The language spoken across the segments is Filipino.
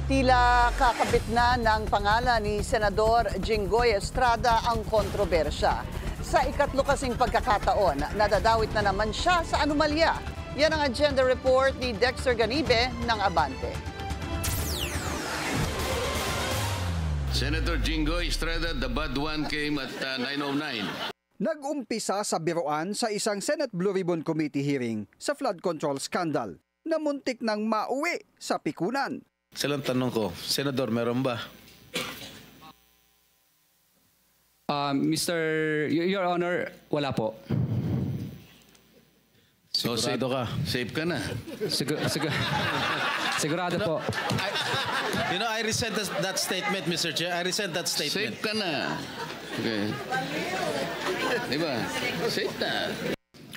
Tila kakabit na ng pangalan ni Senador Jinggoy Estrada ang kontrobersya. Sa ikatlo kasing pagkakataon, nadadawit na naman siya sa anomalya. Yan ang agenda report ni Dexter Ganibe ng Abante. Senator Jinggoy Estrada, the bad one came at 9:09. Nag-umpisa sa biruan sa isang Senate Blue Ribbon Committee hearing sa flood control scandal na muntik nang mauwi sa pikunan. Silang tanong ko, Senador, meron ba? Your Honor, wala po. Sigurado ka? Safe ka na? Sigurado po. I resent that statement, Mr. Chair. I resent that statement. Safe ka na. Okay. Diba? Safe na.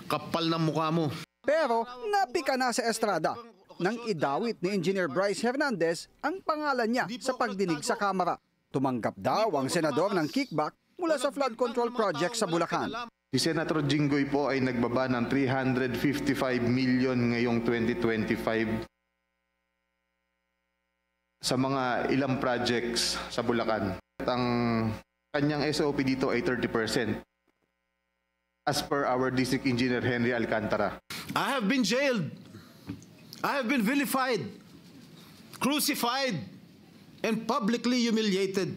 Kapal ng mukha mo. Pero napika na sa Estrada nang idawit ni Engineer Bryce Hernandez ang pangalan niya sa pagdinig sa Kamara. Tumanggap daw ang senador ng kickback mula sa flood control project sa Bulacan. Si Senator Jinggoy po ay nagbaba ng 355 million ngayong 2025 sa mga ilang projects sa Bulacan. At ang kanyang SOP dito ay 30% as per our District Engineer Henry Alcantara. I have been jailed. I have been vilified, crucified, and publicly humiliated.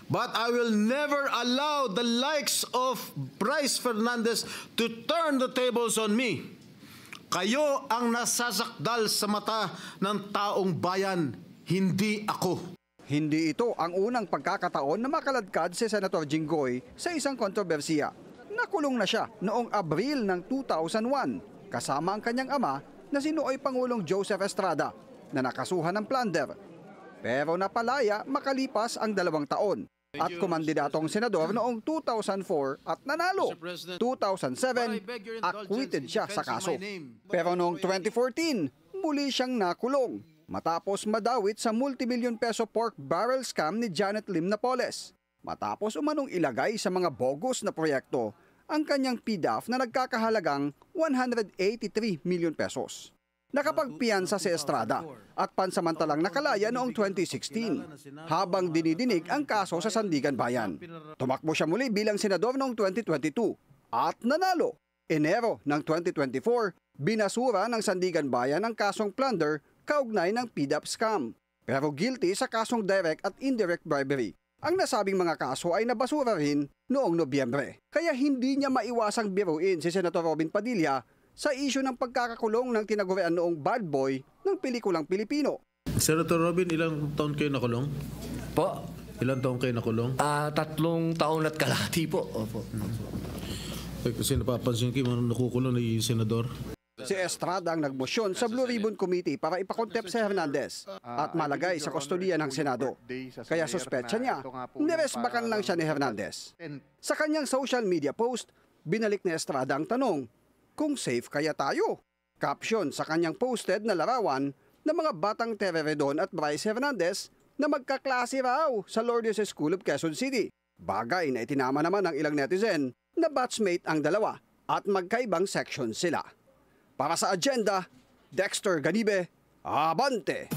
But I will never allow the likes of Bryce Fernandez to turn the tables on me. Kayo ang nasasakdal sa mata ng taong bayan, hindi ako. Hindi ito ang unang pagkakataon na makaladkad si Senator Jinggoy sa isang kontrobersiya. Nakulong na siya noong Abril ng 2001 kasama ang kanyang ama na si Nooy Pangulong Joseph Estrada na nakasuhan ng plunder. Pero napalaya makalipas ang 2 taon at kumandidatong senador noong 2004 at nanalo. 2007, acquitted siya sa kaso. Pero noong 2014, muli siyang nakulong matapos madawit sa multimilyon peso pork barrel scam ni Janet Lim Napoles. Matapos umanong ilagay sa mga bogus na proyekto ang kanyang PDAF na nagkakahalagang 183 milyon pesos. Nakapagpiyansa si Estrada at pansamantalang nakalaya noong 2016 habang dinidinig ang kaso sa Sandigan Bayan. Tumakbo siya muli bilang senador noong 2022 at nanalo. Enero ng 2024, binasura ng Sandigan Bayan ang kasong plunder kaugnay ng PDAF scam. Pero guilty sa kasong direct at indirect bribery. Ang nasabing mga kaso ay nabasura rin noong Nobyembre. Kaya hindi niya maiwasang biruin si Senator Robin Padilla sa isyu ng pagkakakulong ng tinagurian noong bad boy ng pelikulang Pilipino. Senator Robin, ilang taon kayo nakulong? Po? Ilang taon kayo nakulong? 3 taon at kalahati po. Opo. Kasi napapansin ko yung nakukulong ni Senador. Si Estrada ang nagmosyon sa Blue Ribbon Committee para ipakontep si Hernandez at malagay sa kustodiya ng Senado. Kaya suspecha niya, niresbakan lang siya ni Hernandez. Sa kanyang social media post, binalik ni Estrada ang tanong, kung safe kaya tayo? Caption sa kanyang posted na larawan ng mga batang Tereredon at Bryce Hernandez na magkaklase raw sa Lourdes School of Quezon City. Bagay na itinama naman ng ilang netizen na batchmate ang dalawa at magkaibang section sila. Para sa agenda, Dexter Ganibe, Abante!